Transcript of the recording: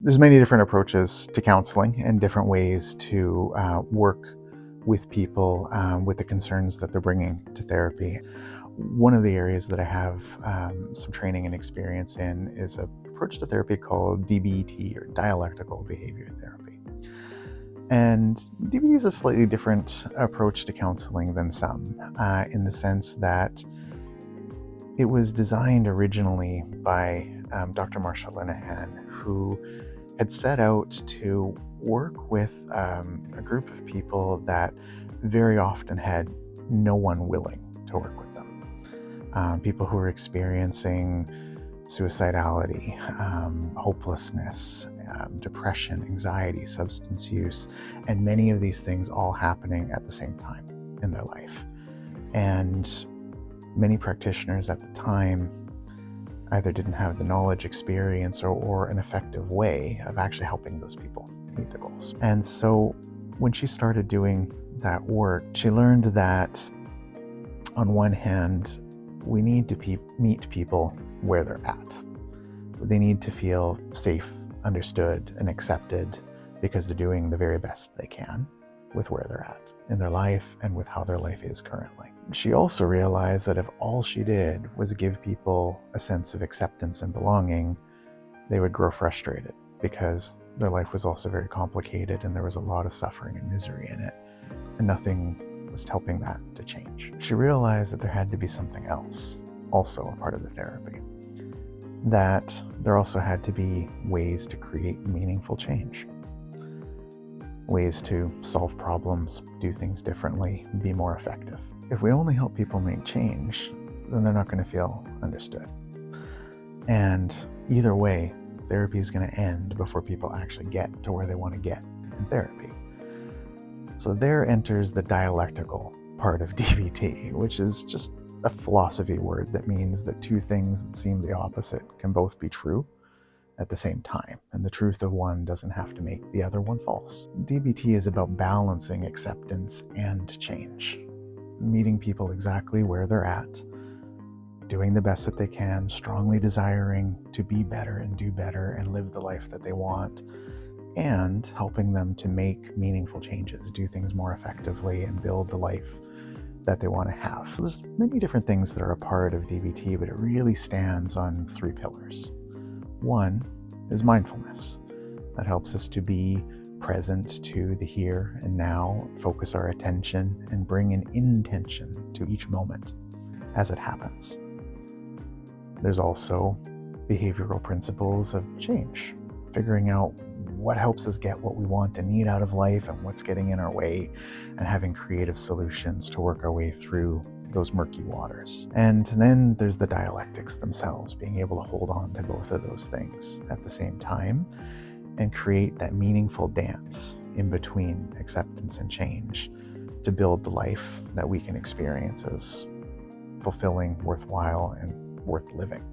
There's many different approaches to counseling and different ways to work with people with the concerns that they're bringing to therapy. One of the areas that I have some training and experience in is an approach to therapy called DBT, or Dialectical Behaviour Therapy. And DBT is a slightly different approach to counseling than some, in the sense that it was designed originally by Dr. Marsha Linehan, who had set out to work with a group of people that very often had no one willing to work with them. People who were experiencing suicidality, hopelessness, depression, anxiety, substance use, and many of these things all happening at the same time in their life. And many practitioners at the time either didn't have the knowledge, experience, or an effective way of actually helping those people meet their goals. And so when she started doing that work, she learned that on one hand, we need to meet people where they're at. They need to feel safe, understood, and accepted because they're doing the very best they can with where they're at in their life and with how their life is currently. She also realized that if all she did was give people a sense of acceptance and belonging, they would grow frustrated because their life was also very complicated and there was a lot of suffering and misery in it, and nothing was helping that to change. She realized that there had to be something else, also a part of the therapy, that there also had to be ways to create meaningful change. Ways to solve problems, do things differently, be more effective. If we only help people make change, then they're not going to feel understood. And either way, therapy is going to end before people actually get to where they want to get in therapy. So there enters the dialectical part of DBT, which is just a philosophy word that means that two things that seem the opposite can both be true at the same time, and the truth of one doesn't have to make the other one false. DBT is about balancing acceptance and change, meeting people exactly where they're at, doing the best that they can, strongly desiring to be better and do better and live the life that they want, and helping them to make meaningful changes, do things more effectively, and build the life that they want to have. So there's many different things that are a part of DBT, but it really stands on three pillars. One is mindfulness. That helps us to be present to the here and now, focus our attention, and bring an intention to each moment as it happens. There's also behavioral principles of change, figuring out what helps us get what we want and need out of life and what's getting in our way, and having creative solutions to work our way through those murky waters. And then there's the dialectics themselves, being able to hold on to both of those things at the same time and create that meaningful dance in between acceptance and change to build the life that we can experience as fulfilling, worthwhile, and worth living.